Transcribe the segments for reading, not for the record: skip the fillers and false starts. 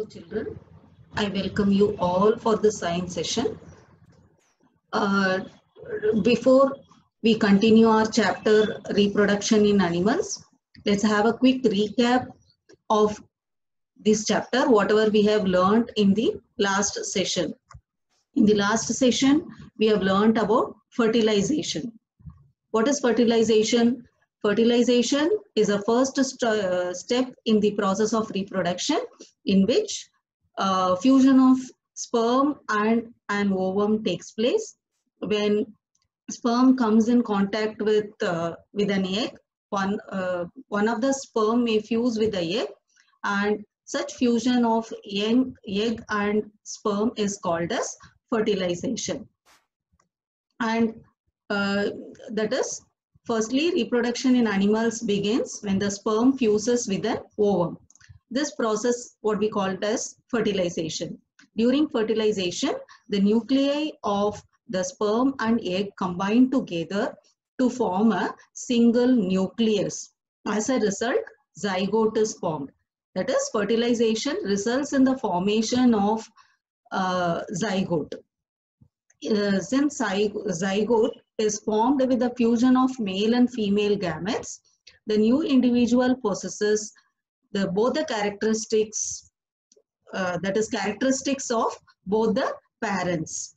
Hello children, I welcome you all for the science session. Before we continue our chapter Reproduction in Animals, let's have a quick recap of this chapter, whatever we have learned in the last session. In the last session, we have learned about fertilization. What is fertilization? Fertilization is a first step in the process of reproduction in which fusion of sperm and an ovum takes place. When sperm comes in contact with an egg, one of the sperm may fuse with the egg, and such fusion of egg and sperm is called as fertilization. And that is, firstly, reproduction in animals begins when the sperm fuses with an ovum. This process, what we call it as fertilization. During fertilization, the nuclei of the sperm and egg combine together to form a single nucleus. As a result, zygote is formed. That is, fertilization results in the formation of zygote. Since zygote is formed with the fusion of male and female gametes, the new individual possesses both the characteristics, that is characteristics of both the parents.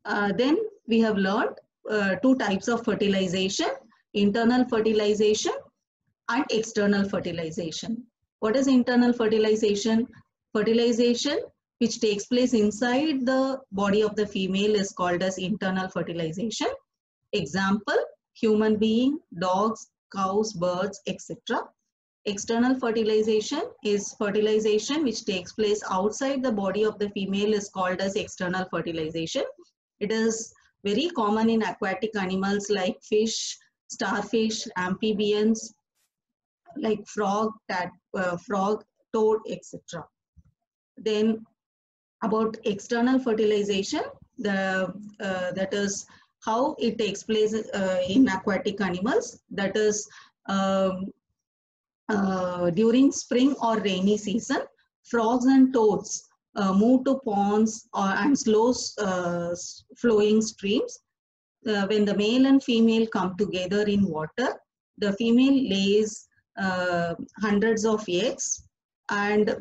Then we have learned two types of fertilization: internal fertilization and external fertilization. What is internal fertilization? Fertilization which takes place inside the body of the female is called as internal fertilization. Example, human being, dogs, cows, birds, etc. External fertilization is fertilization which takes place outside the body of the female is called as external fertilization. It is very common in aquatic animals like fish, starfish, amphibians, like frog, toad, etc. Then about external fertilization, that is how it takes place in aquatic animals. That is during spring or rainy season, frogs and toads move to ponds and slow flowing streams. When the male and female come together in water, the female lays hundreds of eggs, and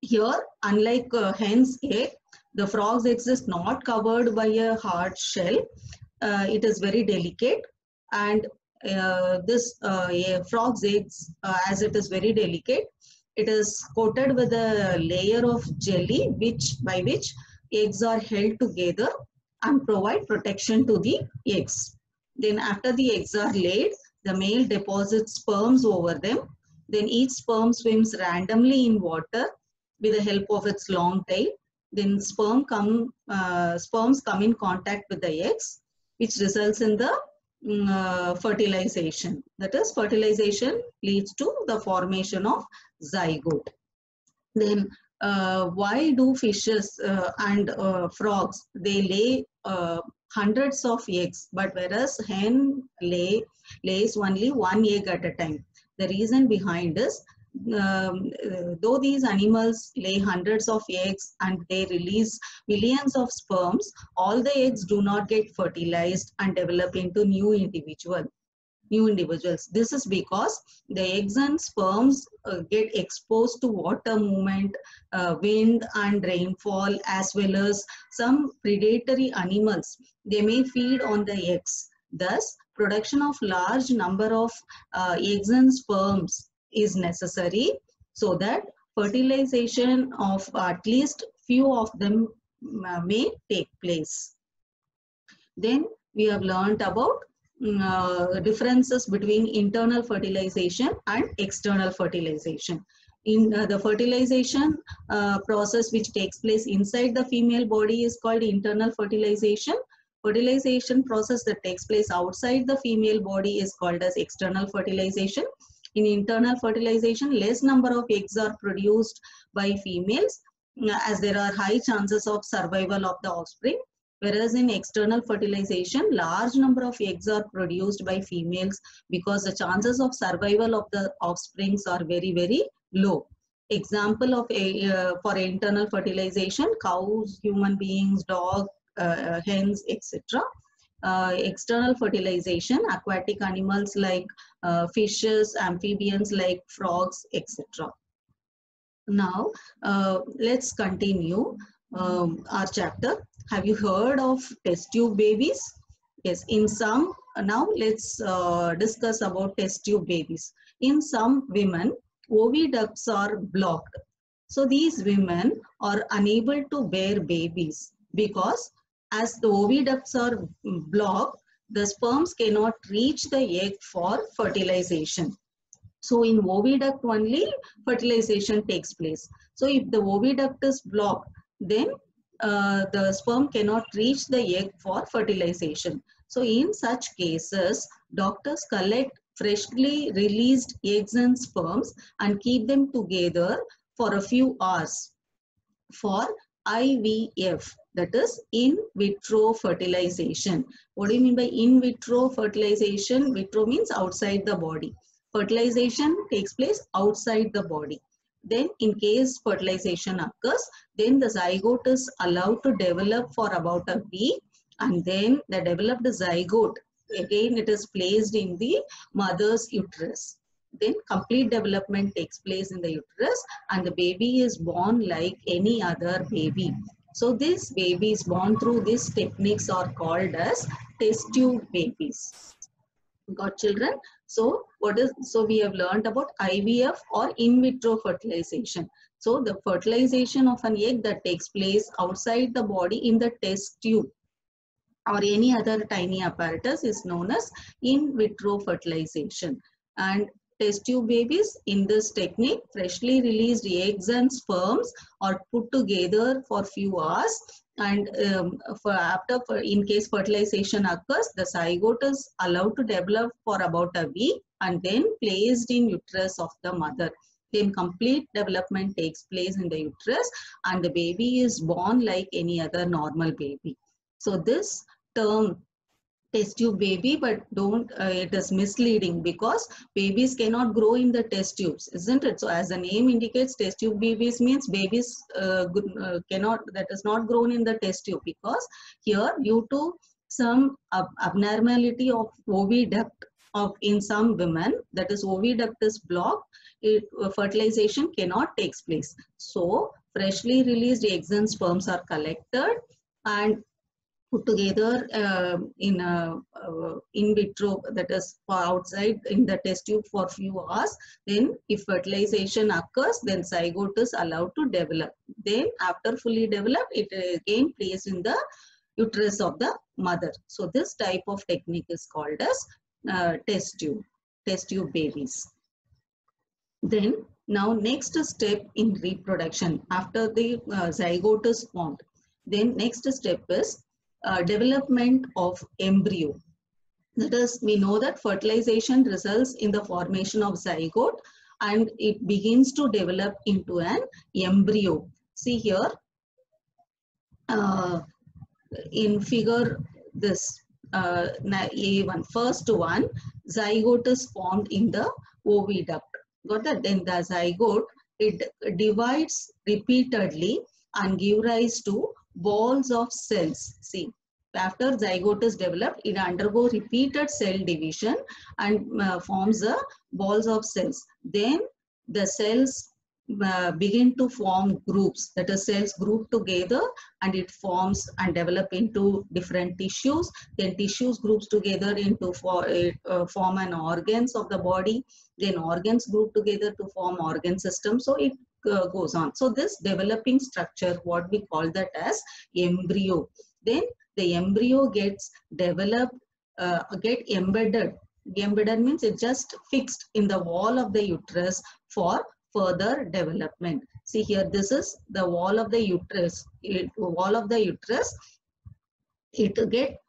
here, unlike hen's egg, the frog's egg is not covered by a hard shell. It is very delicate, and this frog's eggs, as it is very delicate, it is coated with a layer of jelly by which eggs are held together and provide protection to the eggs. Then after the eggs are laid, the male deposits sperms over them. Then each sperm swims randomly in water with the help of its long tail. Then sperms come in contact with the eggs, which results in the fertilization. That is, fertilization leads to the formation of zygote. Then why do fishes and frogs, they lay hundreds of eggs, but whereas hen lays only one egg at a time? The reason behind is, though these animals lay hundreds of eggs and they release millions of sperms, all the eggs do not get fertilized and develop into new individuals. This is because the eggs and sperms get exposed to water movement, wind and rainfall, as well as some predatory animals. They may feed on the eggs. Thus, production of large number of eggs and sperms is necessary so that fertilization of at least few of them may take place. Then we have learned about differences between internal fertilization and external fertilization. In the fertilization process which takes place inside the female body is called internal fertilization. Fertilization process that takes place outside the female body is called as external fertilization. In internal fertilization, less number of eggs are produced by females as there are high chances of survival of the offspring. Whereas in external fertilization, large number of eggs are produced by females because the chances of survival of the offsprings are very, very low. Example of for internal fertilization: cows, human beings, dog, hens, etc. External fertilization: aquatic animals like fishes, amphibians like frogs, etc. Now, let's continue our chapter. Have you heard of test tube babies? Yes, in some, now let's discuss about test tube babies. In some women, oviducts are blocked. So these women are unable to bear babies because as the oviducts are blocked, the sperms cannot reach the egg for fertilization. So in oviduct only fertilization takes place. So if the oviduct is blocked, then the sperm cannot reach the egg for fertilization. So in such cases, doctors collect freshly released eggs and sperms and keep them together for a few hours for IVF, that is in vitro fertilization. What do you mean by in vitro fertilization? Vitro means outside the body. Fertilization takes place outside the body. Then in case fertilization occurs, then the zygote is allowed to develop for about a week, and then the developed zygote, again it is placed in the mother's uterus. Then complete development takes place in the uterus and the baby is born like any other baby. So these babies born through these techniques are called as test tube babies. Got children? So we have learned about IVF or in vitro fertilization. So the fertilization of an egg that takes place outside the body in the test tube or any other tiny apparatus is known as in vitro fertilization. And test tube babies, in this technique, freshly released eggs and sperms are put together for few hours, and in case fertilization occurs, the zygote is allowed to develop for about a week and then placed in uterus of the mother. Then complete development takes place in the uterus and the baby is born like any other normal baby. So this term test tube baby, but don't it is misleading because babies cannot grow in the test tubes, isn't it? So as the name indicates, test tube babies means babies cannot, that is not grown in the test tube, because here due to some abnormality of oviduct of in some women, that is oviduct is blocked, fertilization cannot take place. So freshly released eggs and sperms are collected and put together in vitro, that is for outside in the test tube for few hours. Then if fertilization occurs, then zygote is allowed to develop. Then after fully developed, it again placed in the uterus of the mother. So this type of technique is called as test tube babies. Then now next step in reproduction after the zygote is formed. Then next step is development of embryo. That is, we know that fertilization results in the formation of zygote and it begins to develop into an embryo. See here in figure this A1, first one, zygote is formed in the oviduct. Got that? Then the zygote, it divides repeatedly and give rise to balls of cells. See, after zygote is developed, it undergoes repeated cell division and forms the balls of cells. Then the cells begin to form groups, that is cells group together and it forms and develop into different tissues. Then tissues groups together into form an organs of the body. Then organs group together to form organ system. So it goes on. So this developing structure, what we call that as embryo. Then the embryo gets developed, get embedded. Embedded means it just fixed in the wall of the uterus for further development. See here, this is the wall of the uterus. It get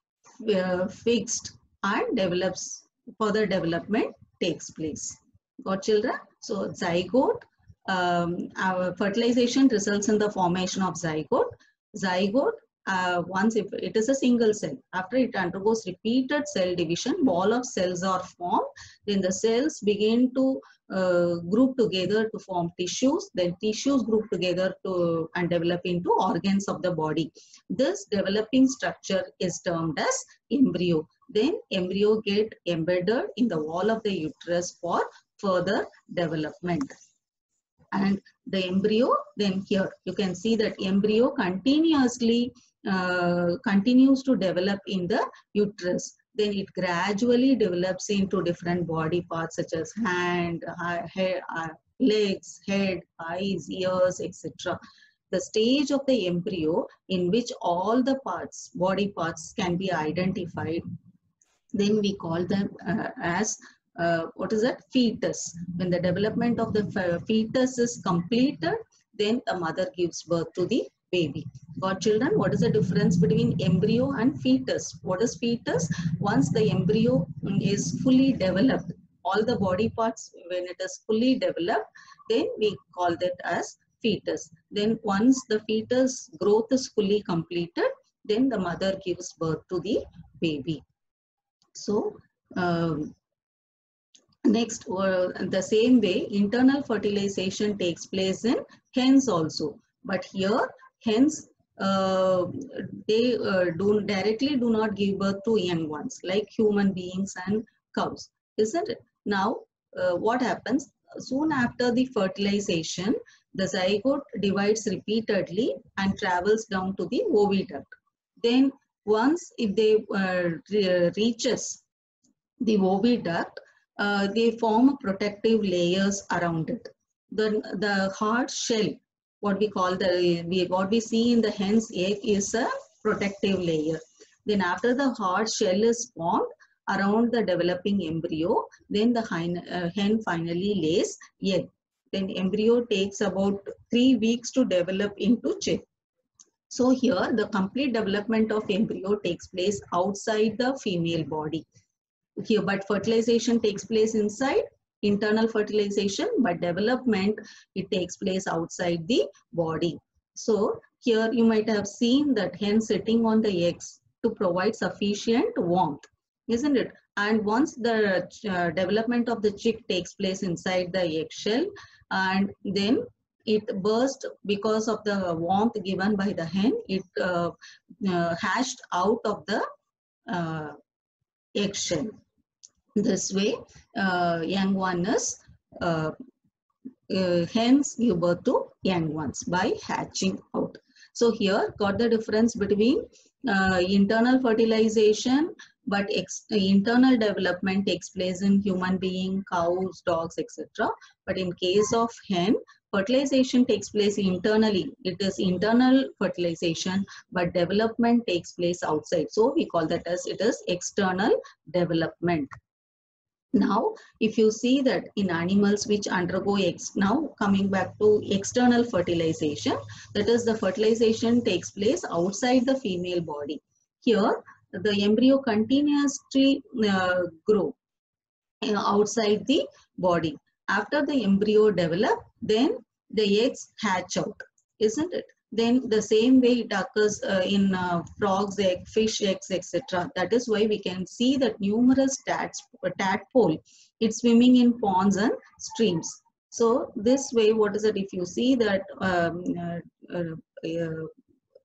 fixed and develops, further development takes place. Got children? So zygote, our fertilization results in the formation of zygote. Zygote, once if it is a single cell, after it undergoes repeated cell division, ball of cells are formed. Then the cells begin to group together to form tissues, then tissues group together to and develop into organs of the body. This developing structure is termed as embryo. Then embryo get embedded in the wall of the uterus for further development. And the embryo, then here you can see that embryo continuously continues to develop in the uterus. Then it gradually develops into different body parts such as hand, hair, legs, head, eyes, ears, etc. The stage of the embryo in which all the parts, body parts can be identified, then we call them as what is that? Fetus. When the development of the fetus is completed, then the mother gives birth to the baby. For children, what is the difference between embryo and fetus? What is fetus? Once the embryo is fully developed, all the body parts, when it is fully developed, then we call that as fetus. Then once the fetus growth is fully completed, then the mother gives birth to the baby. So next, the same way, internal fertilization takes place in hens also. But here, hens, they directly do not give birth to young ones like human beings and cows, isn't it? Now, what happens? Soon after the fertilization, the zygote divides repeatedly and travels down to the oviduct. Then once if they reaches the oviduct, they form protective layers around it. The hard shell, what we see in the hen's egg is a protective layer. Then after the hard shell is formed around the developing embryo, then the hen finally lays egg. Then embryo takes about 3 weeks to develop into chick. So here the complete development of embryo takes place outside the female body. Here, but fertilization takes place inside, internal fertilization, but development, it takes place outside the body. So here you might have seen that hen sitting on the eggs to provide sufficient warmth, isn't it? And once the development of the chick takes place inside the eggshell, and then it burst because of the warmth given by the hen, it hatched out of the eggshell. This way, young one is hens give birth to young ones by hatching out. So here, got the difference between internal fertilization, but internal development takes place in human being, cows, dogs, etc. But in case of hen, fertilization takes place internally. It is internal fertilization, but development takes place outside. So we call that as it is external development. Now, if you see that in animals which undergo now coming back to external fertilization, that is the fertilization takes place outside the female body. Here, the embryo continuously grow outside the body. After the embryo develop, then the eggs hatch out, isn't it? Then the same way it occurs in frogs' egg, fish eggs, etc. That is why we can see that numerous tadpole, it's swimming in ponds and streams. So this way, what is it? If you see that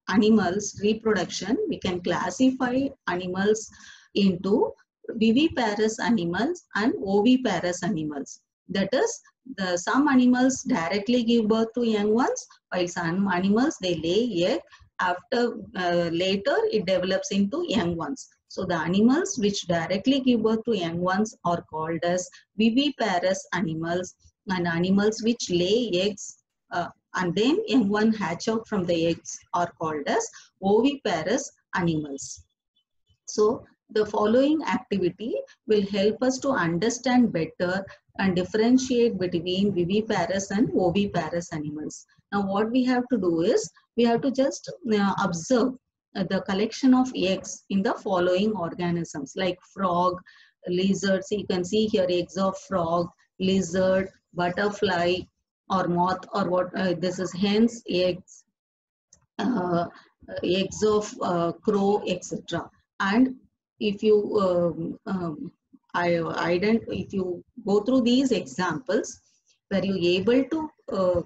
animals reproduction, we can classify animals into viviparous animals and oviparous animals. That is, some animals directly give birth to young ones, while some animals they lay egg. After later it develops into young ones. So the animals which directly give birth to young ones are called as viviparous animals, and animals which lay eggs and then young one hatch out from the eggs are called as oviparous animals. So the following activity will help us to understand better and differentiate between viviparous and oviparous animals. Now what we have to do is, we have to just observe the collection of eggs in the following organisms like frog, lizards. You can see here eggs of frog, lizard, butterfly or moth, or what this is hen's eggs, eggs of crow, etc. And if you if you go through these examples, were you able to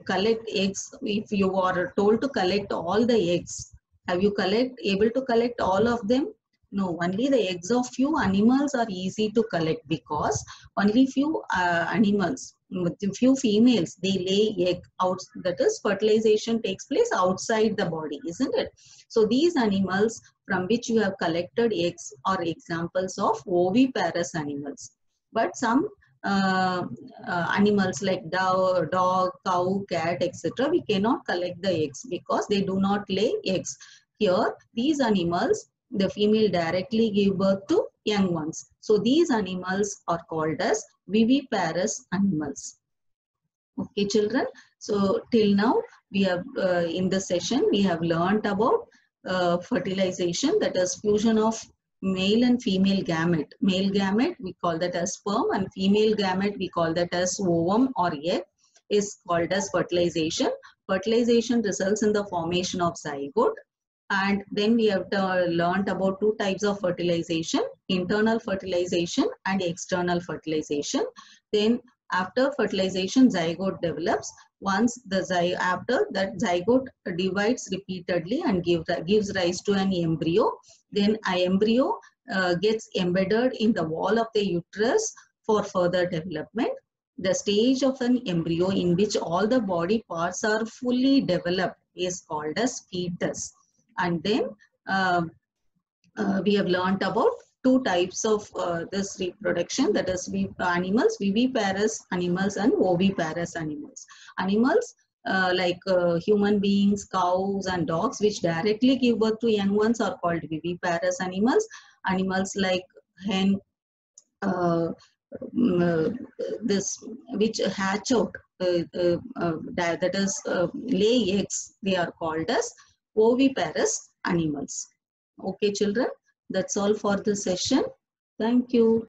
collect eggs? If you are told to collect all the eggs, have you able to collect all of them? No, only the eggs of few animals are easy to collect, because only few animals, few females, they lay egg out. That is, fertilization takes place outside the body, isn't it? So these animals from which you have collected eggs are examples of oviparous animals. But some uh, animals like dog, cow, cat, etc., we cannot collect the eggs because they do not lay eggs. Here, these animals, the female directly give birth to young ones. So these animals are called as viviparous animals. Okay, children. So till now, we have in this session we have learnt about fertilization, that is fusion of male and female gamete. Male gamete we call that as sperm, and female gamete we call that as ovum or egg, is called as fertilization. Fertilization results in the formation of zygote. And then we have learnt about two types of fertilization: internal fertilization and external fertilization. Then after fertilization, zygote develops. Once after that zygote divides repeatedly and gives rise to an embryo, then an embryo gets embedded in the wall of the uterus for further development. The stage of an embryo in which all the body parts are fully developed is called as fetus. And then we have learnt about two types of this reproduction, that is animals, viviparous animals and oviparous animals. Animals like human beings, cows and dogs, which directly give birth to young ones, are called viviparous animals. Animals like hen, this which hatch out, that is lay eggs, they are called as oviparous animals. Okay, children, that's all for this session. Thank you.